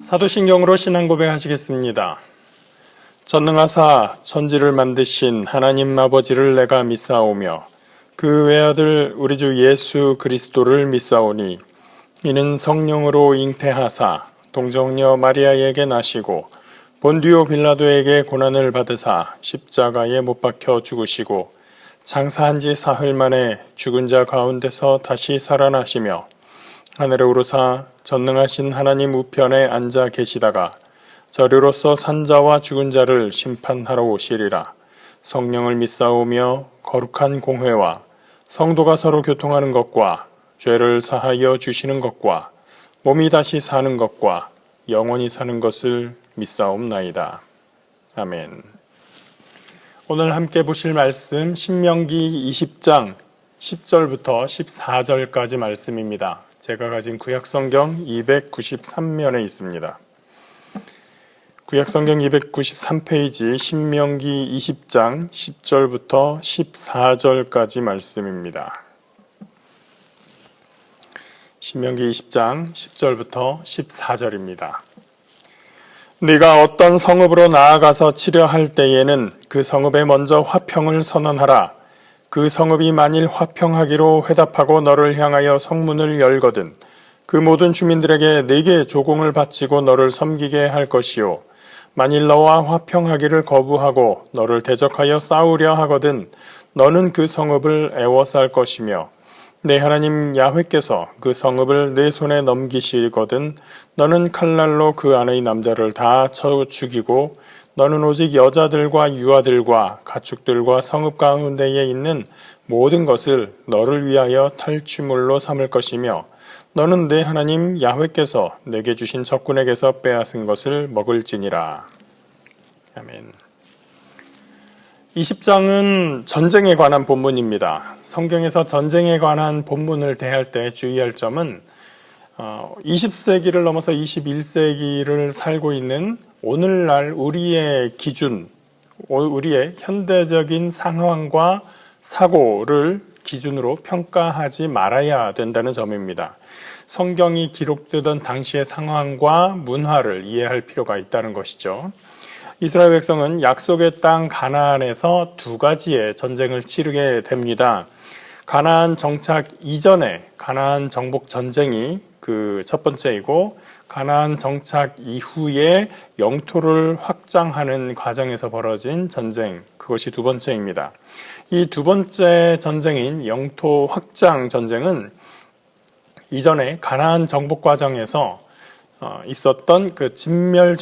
사도신경으로 신앙 고백하시겠습니다. 전능하사 천지를 만드신 하나님 아버지를 내가 믿사오며 그 외아들 우리 주 예수 그리스도를 믿사오니 이는 성령으로 잉태하사 동정녀 마리아에게 나시고 본디오 빌라도에게 고난을 받으사 십자가에 못 박혀 죽으시고 장사한 지 사흘 만에 죽은 자 가운데서 다시 살아나시며 하늘에 오르사 전능하신 하나님 우편에 앉아 계시다가 저리로서 산자와 죽은 자를 심판하러 오시리라. 성령을 믿사오며 거룩한 공회와 성도가 서로 교통하는 것과 죄를 사하여 주시는 것과 몸이 다시 사는 것과 영원히 사는 것을 믿사옵나이다. 아멘. 오늘 함께 보실 말씀 신명기 20장 10절부터 14절까지 말씀입니다. 제가 가진 구약성경 293면에 있습니다. 구약성경 293페이지 신명기 20장 10절부터 14절까지 말씀입니다. 신명기 20장 10절부터 14절입니다. 네가 어떤 성읍으로 나아가서 치려할 때에는 그 성읍에 먼저 화평을 선언하라. 그 성읍이 만일 화평하기로 회답하고 너를 향하여 성문을 열거든 그 모든 주민들에게 네게 조공을 바치고 너를 섬기게 할 것이요. 만일 너와 화평하기를 거부하고 너를 대적하여 싸우려 하거든 너는 그 성읍을 애워쌀 것이며 내 하나님 야훼께서 그 성읍을 내 손에 넘기시거든 너는 칼날로 그 안의 남자를 다 쳐 죽이고 너는 오직 여자들과 유아들과 가축들과 성읍 가운데에 있는 모든 것을 너를 위하여 탈취물로 삼을 것이며 너는 내 하나님 야훼께서 내게 주신 적군에게서 빼앗은 것을 먹을지니라. 아멘. 20장은 전쟁에 관한 본문입니다. 성경에서 전쟁에 관한 본문을 대할 때 주의할 점은 20세기를 넘어서 21세기를 살고 있는 오늘날 우리의 기준, 우리의 현대적인 상황과 사고를 기준으로 평가하지 말아야 된다는 점입니다. 성경이 기록되던 당시의 상황과 문화를 이해할 필요가 있다는 것이죠. 이스라엘 백성은 약속의 땅 가나안에서 두 가지의 전쟁을 치르게 됩니다. 가나안 정착 이전에 가나안 정복 전쟁이 그 첫 번째이고 가나안 정착 이후에 영토를 확장하는 과정에서 벌어진 전쟁, 그것이 두 번째입니다. 이 두 번째 전쟁인 영토 확장 전쟁은 이전에 가나안 정복 과정에서 있었던 그 진멸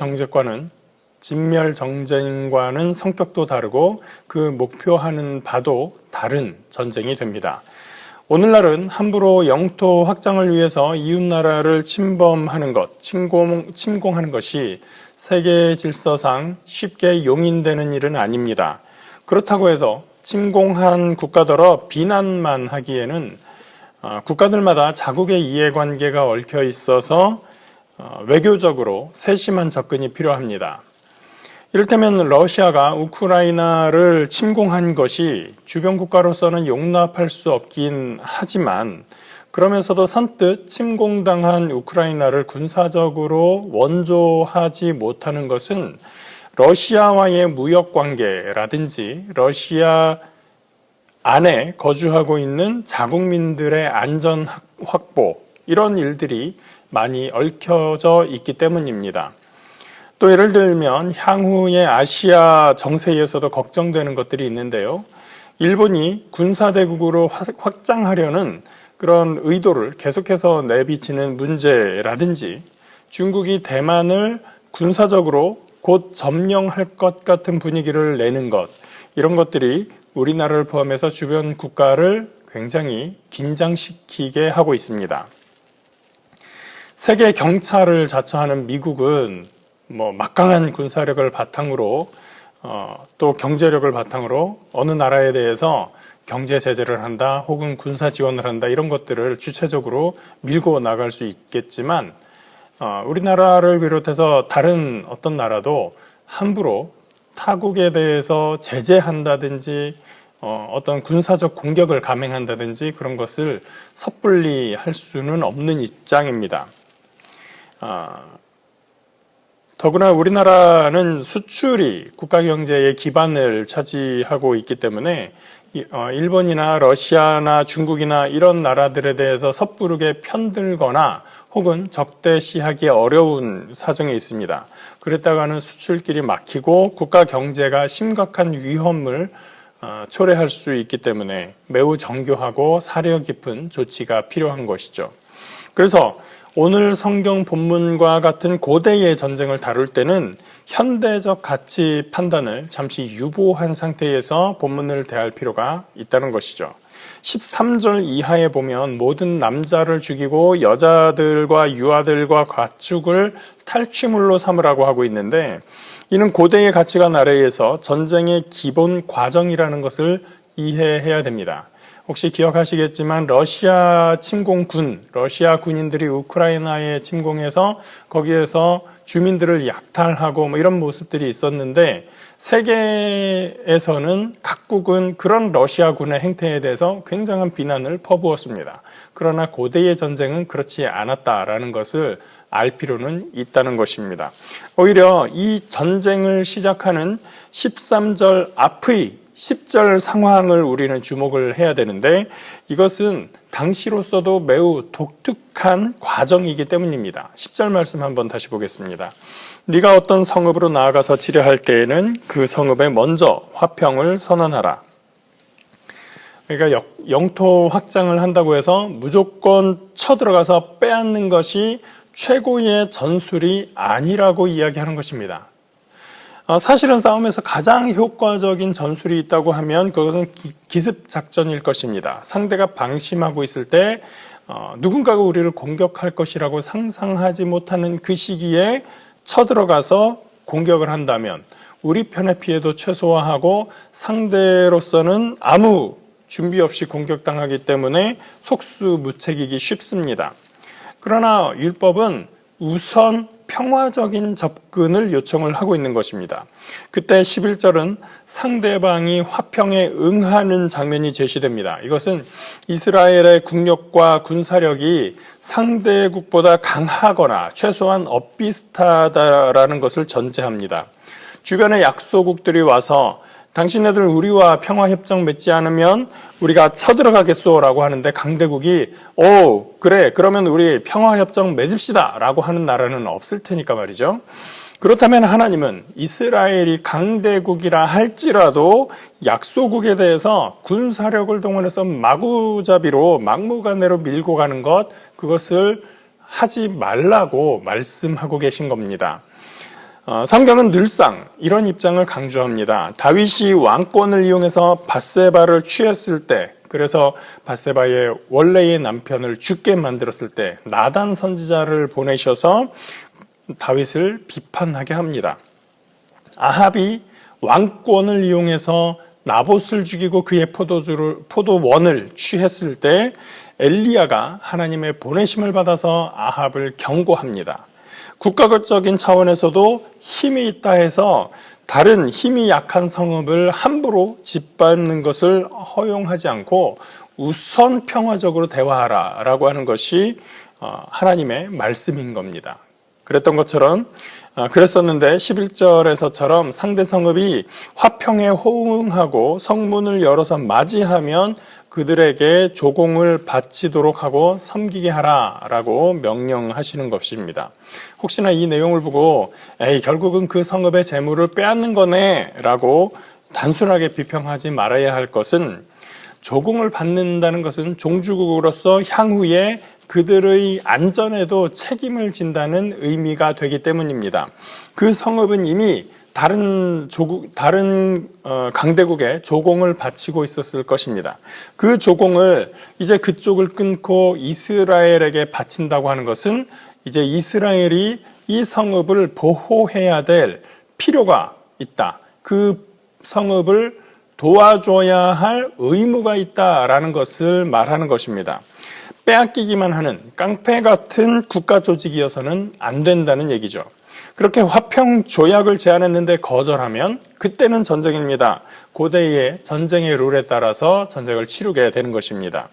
정쟁과는 성격도 다르고 그 목표하는 바도 다른 전쟁이 됩니다. 오늘날은 함부로 영토 확장을 위해서 이웃나라를 침범하는 것, 침공하는 것이 세계 질서상 쉽게 용인되는 일은 아닙니다. 그렇다고 해서 침공한 국가더러 비난만 하기에는 국가들마다 자국의 이해관계가 얽혀 있어서 외교적으로 세심한 접근이 필요합니다. 이를테면 러시아가 우크라이나를 침공한 것이 주변 국가로서는 용납할 수 없긴 하지만 그러면서도 선뜻 침공당한 우크라이나를 군사적으로 원조하지 못하는 것은 러시아와의 무역관계라든지 러시아 안에 거주하고 있는 자국민들의 안전 확보 이런 일들이 많이 얽혀져 있기 때문입니다. 또 예를 들면 향후의 아시아 정세에서도 걱정되는 것들이 있는데요. 일본이 군사대국으로 확장하려는 그런 의도를 계속해서 내비치는 문제라든지 중국이 대만을 군사적으로 곧 점령할 것 같은 분위기를 내는 것, 이런 것들이 우리나라를 포함해서 주변 국가를 굉장히 긴장시키게 하고 있습니다. 세계 경찰을 자처하는 미국은 막강한 군사력을 바탕으로 또 경제력을 바탕으로 어느 나라에 대해서 경제 제재를 한다 혹은 군사 지원을 한다 이런 것들을 주체적으로 밀고 나갈 수 있겠지만 우리나라를 비롯해서 다른 어떤 나라도 함부로 타국에 대해서 제재한다든지 어떤 군사적 공격을 감행한다든지 그런 것을 섣불리 할 수는 없는 입장입니다. 더구나 우리나라는 수출이 국가 경제의 기반을 차지하고 있기 때문에 일본이나 러시아나 중국이나 이런 나라들에 대해서 섣부르게 편들거나 혹은 적대시하기 어려운 사정에 있습니다. 그랬다가는 수출길이 막히고 국가 경제가 심각한 위험을 초래할 수 있기 때문에 매우 정교하고 사려 깊은 조치가 필요한 것이죠. 그래서 오늘 성경 본문과 같은 고대의 전쟁을 다룰 때는 현대적 가치 판단을 잠시 유보한 상태에서 본문을 대할 필요가 있다는 것이죠. 13절 이하에 보면 모든 남자를 죽이고 여자들과 유아들과 가축을 탈취물로 삼으라고 하고 있는데, 이는 고대의 가치관 아래에서 전쟁의 기본 과정이라는 것을 이해해야 됩니다. 혹시 기억하시겠지만 러시아 침공군, 러시아 군인들이 우크라이나에 침공해서 거기에서 주민들을 약탈하고 이런 모습들이 있었는데, 세계에서는 각국은 그런 러시아군의 행태에 대해서 굉장한 비난을 퍼부었습니다. 그러나 고대의 전쟁은 그렇지 않았다라는 것을 알 필요는 있다는 것입니다. 오히려 이 전쟁을 시작하는 13절 앞의 10절 상황을 우리는 주목을 해야 되는데, 이것은 당시로서도 매우 독특한 과정이기 때문입니다. 10절 말씀 한번 다시 보겠습니다. 네가 어떤 성읍으로 나아가서 치려할 때에는 그 성읍에 먼저 화평을 선언하라. 그러니까 영토 확장을 한다고 해서 무조건 쳐들어가서 빼앗는 것이 최고의 전술이 아니라고 이야기하는 것입니다. 사실은 싸움에서 가장 효과적인 전술이 있다고 하면 그것은 기습작전일 것입니다. 상대가 방심하고 있을 때 누군가가 우리를 공격할 것이라고 상상하지 못하는 그 시기에 쳐들어가서 공격을 한다면 우리 편의 피해도 최소화하고 상대로서는 아무 준비 없이 공격당하기 때문에 속수무책이기 쉽습니다. 그러나 율법은 우선 평화적인 접근을 요청을 하고 있는 것입니다. 그때 11절은 상대방이 화평에 응하는 장면이 제시됩니다. 이것은 이스라엘의 국력과 군사력이 상대국보다 강하거나 최소한 엇비슷하다라는 것을 전제합니다. 주변의 약소국들이 와서 당신네들 우리와 평화협정 맺지 않으면 우리가 쳐들어가겠소라고 하는데, 강대국이 그래 그러면 우리 평화협정 맺읍시다 라고 하는 나라는 없을 테니까 말이죠. 그렇다면 하나님은 이스라엘이 강대국이라 할지라도 약소국에 대해서 군사력을 동원해서 마구잡이로 막무가내로 밀고 가는 것, 그것을 하지 말라고 말씀하고 계신 겁니다. 성경은 늘상 이런 입장을 강조합니다. 다윗이 왕권을 이용해서 밧세바를 취했을 때, 그래서 밧세바의 원래의 남편을 죽게 만들었을 때 나단 선지자를 보내셔서 다윗을 비판하게 합니다. 아합이 왕권을 이용해서 나봇을 죽이고 그의 포도원을 취했을 때 엘리야가 하나님의 보내심을 받아서 아합을 경고합니다. 국가적인 차원에서도 힘이 있다 해서 다른 힘이 약한 성읍을 함부로 짓밟는 것을 허용하지 않고 우선 평화적으로 대화하라 라고 하는 것이 하나님의 말씀인 겁니다. 그랬었는데 11절에서처럼 상대 성읍이 화평에 호응하고 성문을 열어서 맞이하면 그들에게 조공을 바치도록 하고 섬기게 하라라고 명령하시는 것입니다. 혹시나 이 내용을 보고 결국은 그 성읍의 재물을 빼앗는 거네 라고 단순하게 비평하지 말아야 할 것은, 조공을 받는다는 것은 종주국으로서 향후에 그들의 안전에도 책임을 진다는 의미가 되기 때문입니다. 그 성읍은 이미 다른 강대국에 조공을 바치고 있었을 것입니다. 그 조공을 이제 그쪽을 끊고 이스라엘에게 바친다고 하는 것은 이제 이스라엘이 이 성읍을 보호해야 될 필요가 있다. 그 성읍을 도와줘야 할 의무가 있다라는 것을 말하는 것입니다. 빼앗기기만 하는 깡패 같은 국가 조직이어서는 안 된다는 얘기죠. 그렇게 화평 조약을 제안했는데 거절하면 그때는 전쟁입니다. 고대의 전쟁의 룰에 따라서 전쟁을 치르게 되는 것입니다.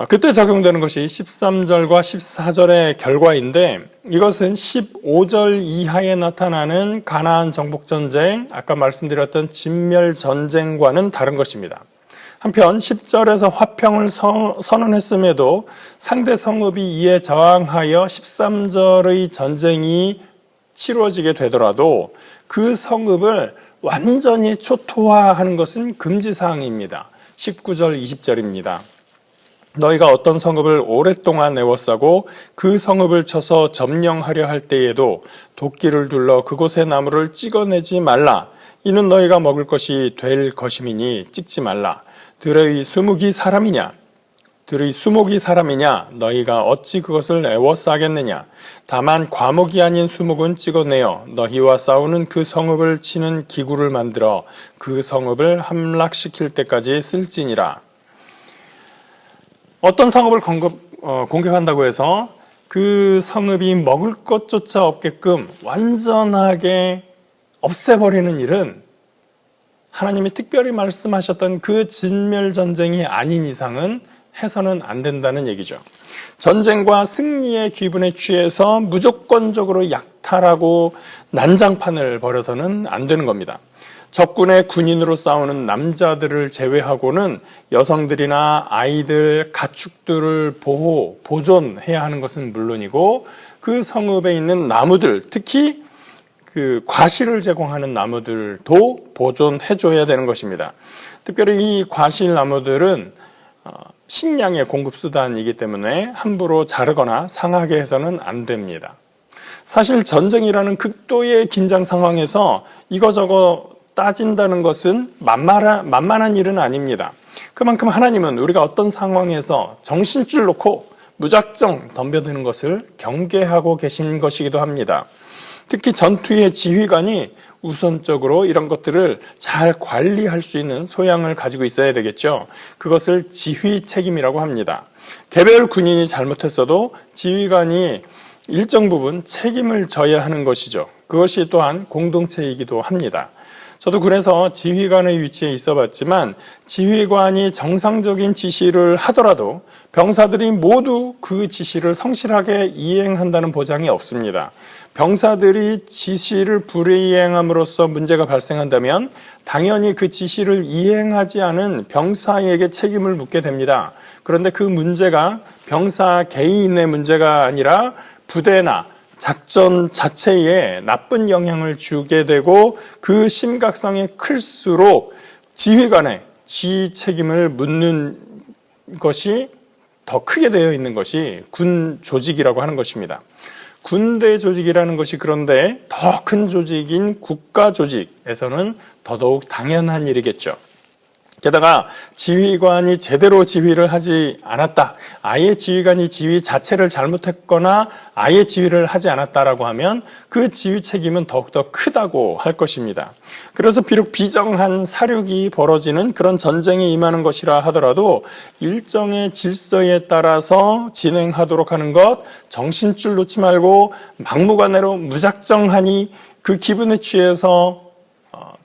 그때 적용되는 것이 13절과 14절의 결과인데 이것은 15절 이하에 나타나는 가나안 정복전쟁, 아까 말씀드렸던 진멸전쟁과는 다른 것입니다. 한편 10절에서 화평을 선언했음에도 상대 성읍이 이에 저항하여 13절의 전쟁이 치루어지게 되더라도 그 성읍을 완전히 초토화하는 것은 금지사항입니다. 19절 20절입니다. 너희가 어떤 성읍을 오랫동안 에워싸고 그 성읍을 쳐서 점령하려 할 때에도 도끼를 둘러 그곳의 나무를 찍어내지 말라. 이는 너희가 먹을 것이 될 것임이니 찍지 말라. 들의 수목이 사람이냐? 너희가 어찌 그것을 에워싸겠느냐? 다만 과목이 아닌 수목은 찍어내어 너희와 싸우는 그 성읍을 치는 기구를 만들어 그 성읍을 함락시킬 때까지 쓸지니라. 어떤 성읍을 공격한다고 해서 그 성읍이 먹을 것조차 없게끔 완전하게 없애버리는 일은 하나님이 특별히 말씀하셨던 그 진멸전쟁이 아닌 이상은 해서는 안 된다는 얘기죠. 전쟁과 승리의 기분에 취해서 무조건적으로 약탈하고 난장판을 벌여서는 안 되는 겁니다. 적군의 군인으로 싸우는 남자들을 제외하고는 여성들이나 아이들, 가축들을 보존해야 하는 것은 물론이고 그 성읍에 있는 나무들, 특히 그 과실을 제공하는 나무들도 보존해줘야 되는 것입니다. 특별히 이 과실 나무들은 식량의 공급수단이기 때문에 함부로 자르거나 상하게 해서는 안 됩니다. 사실 전쟁이라는 극도의 긴장 상황에서 이거저거 따진다는 것은 만만한 일은 아닙니다. 그만큼 하나님은 우리가 어떤 상황에서 정신줄 놓고 무작정 덤벼드는 것을 경계하고 계신 것이기도 합니다. 특히 전투의 지휘관이 우선적으로 이런 것들을 잘 관리할 수 있는 소양을 가지고 있어야 되겠죠. 그것을 지휘 책임이라고 합니다. 개별 군인이 잘못했어도 지휘관이 일정 부분 책임을 져야 하는 것이죠. 그것이 또한 공동체이기도 합니다. 저도 군에서 지휘관의 위치에 있어 봤지만 지휘관이 정상적인 지시를 하더라도 병사들이 모두 그 지시를 성실하게 이행한다는 보장이 없습니다. 병사들이 지시를 불이행함으로써 문제가 발생한다면 당연히 그 지시를 이행하지 않은 병사에게 책임을 묻게 됩니다. 그런데 그 문제가 병사 개인의 문제가 아니라 부대나 작전 자체에 나쁜 영향을 주게 되고 그 심각성이 클수록 지휘관의 지휘 책임을 묻는 것이 더 크게 되어 있는 것이 군 조직이라고 하는 것입니다. 군대 조직이라는 것이 그런데 더 큰 조직인 국가 조직에서는 더더욱 당연한 일이겠죠. 게다가 지휘관이 제대로 지휘를 하지 않았다. 아예 지휘관이 지휘 자체를 잘못했거나 아예 지휘를 하지 않았다라고 하면 그 지휘 책임은 더욱더 크다고 할 것입니다. 그래서 비록 비정한 사륙이 벌어지는 그런 전쟁에 임하는 것이라 하더라도 일정의 질서에 따라서 진행하도록 하는 것, 정신줄 놓지 말고 막무가내로 무작정하니 그 기분에 취해서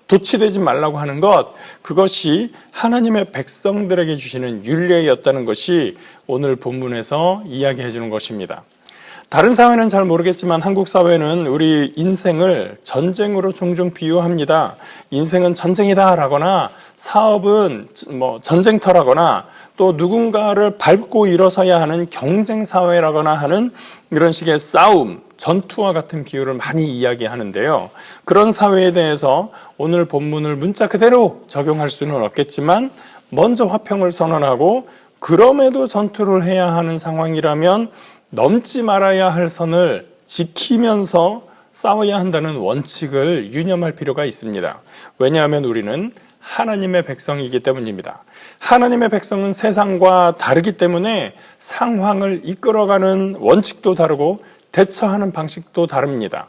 도취되지 말라고 하는 것, 그것이 하나님의 백성들에게 주시는 율례였다는 것이 오늘 본문에서 이야기해 주는 것입니다. 다른 사회는 잘 모르겠지만 한국 사회는 우리 인생을 전쟁으로 종종 비유합니다. 인생은 전쟁이다라거나 사업은 전쟁터라거나 또 누군가를 밟고 일어서야 하는 경쟁 사회라거나 하는 이런 식의 싸움, 전투와 같은 비유를 많이 이야기하는데요. 그런 사회에 대해서 오늘 본문을 문자 그대로 적용할 수는 없겠지만 먼저 화평을 선언하고 그럼에도 전투를 해야 하는 상황이라면 넘지 말아야 할 선을 지키면서 싸워야 한다는 원칙을 유념할 필요가 있습니다. 왜냐하면 우리는 하나님의 백성이기 때문입니다. 하나님의 백성은 세상과 다르기 때문에 상황을 이끌어가는 원칙도 다르고 대처하는 방식도 다릅니다.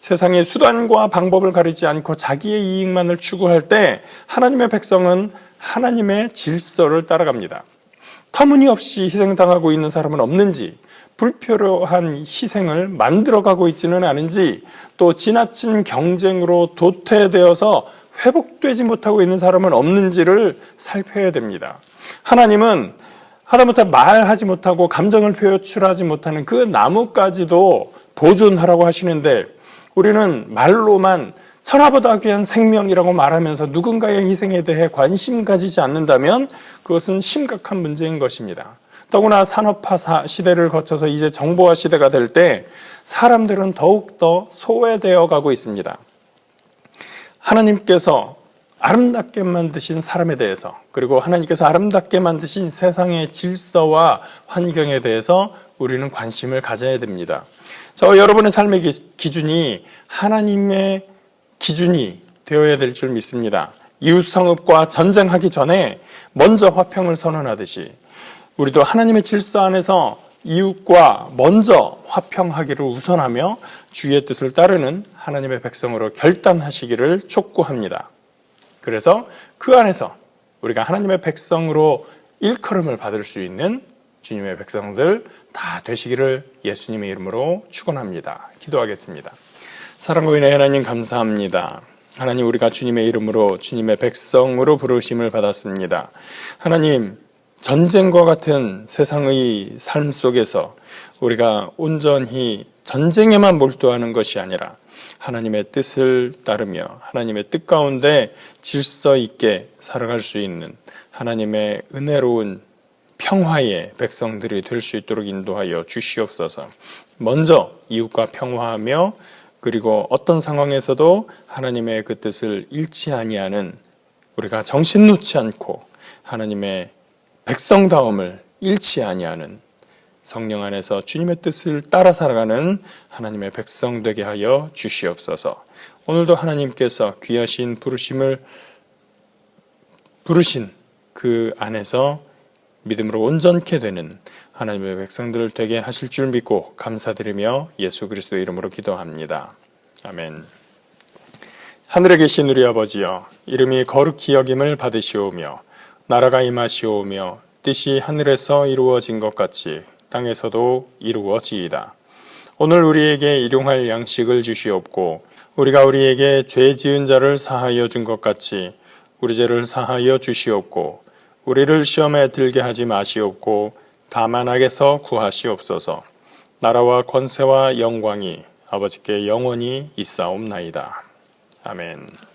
세상의 수단과 방법을 가리지 않고 자기의 이익만을 추구할 때 하나님의 백성은 하나님의 질서를 따라갑니다. 터무니없이 희생당하고 있는 사람은 없는지, 불필요한 희생을 만들어가고 있지는 않은지, 또 지나친 경쟁으로 도태되어서 회복되지 못하고 있는 사람은 없는지를 살펴야 됩니다. 하나님은 하다못해 말하지 못하고 감정을 표출하지 못하는 그 나무까지도 보존하라고 하시는데 우리는 말로만 천하보다 귀한 생명이라고 말하면서 누군가의 희생에 대해 관심 가지지 않는다면 그것은 심각한 문제인 것입니다. 더구나 산업화 시대를 거쳐서 이제 정보화 시대가 될 때 사람들은 더욱더 소외되어 가고 있습니다. 하나님께서 아름답게 만드신 사람에 대해서, 그리고 하나님께서 아름답게 만드신 세상의 질서와 환경에 대해서 우리는 관심을 가져야 됩니다. 여러분의 삶의 기준이 하나님의 기준이 되어야 될 줄 믿습니다. 이웃 성읍과 전쟁하기 전에 먼저 화평을 선언하듯이 우리도 하나님의 질서 안에서 이웃과 먼저 화평하기를 우선하며 주의 뜻을 따르는 하나님의 백성으로 결단하시기를 촉구합니다. 그래서 그 안에서 우리가 하나님의 백성으로 일컬음을 받을 수 있는 주님의 백성들 다 되시기를 예수님의 이름으로 축원합니다. 기도하겠습니다. 사랑과 은혜의 하나님 감사합니다. 하나님, 우리가 주님의 이름으로 주님의 백성으로 부르심을 받았습니다. 하나님, 전쟁과 같은 세상의 삶 속에서 우리가 온전히 전쟁에만 몰두하는 것이 아니라 하나님의 뜻을 따르며 하나님의 뜻 가운데 질서 있게 살아갈 수 있는 하나님의 은혜로운 평화의 백성들이 될 수 있도록 인도하여 주시옵소서. 먼저 이웃과 평화하며 그리고 어떤 상황에서도 하나님의 그 뜻을 잃지 아니하는, 우리가 정신 놓지 않고 하나님의 백성다움을 잃지 아니하는, 성령 안에서 주님의 뜻을 따라 살아가는 하나님의 백성 되게 하여 주시옵소서. 오늘도 하나님께서 귀하신 부르신 그 안에서 믿음으로 온전케 되는 하나님의 백성들 되게 하실 줄 믿고 감사드리며 예수 그리스도의 이름으로 기도합니다. 아멘. 하늘에 계신 우리 아버지여, 이름이 거룩히 여김을 받으시오며 나라가 임하시오며 뜻이 하늘에서 이루어진 것 같이 땅에서도 이루어지이다. 오늘 우리에게 일용할 양식을 주시옵고 우리가 우리에게 죄 지은 자를 사하여 준 것 같이 우리 죄를 사하여 주시옵고 우리를 시험에 들게 하지 마시옵고 다만 악에서 구하시옵소서. 나라와 권세와 영광이 아버지께 영원히 있사옵나이다. 아멘.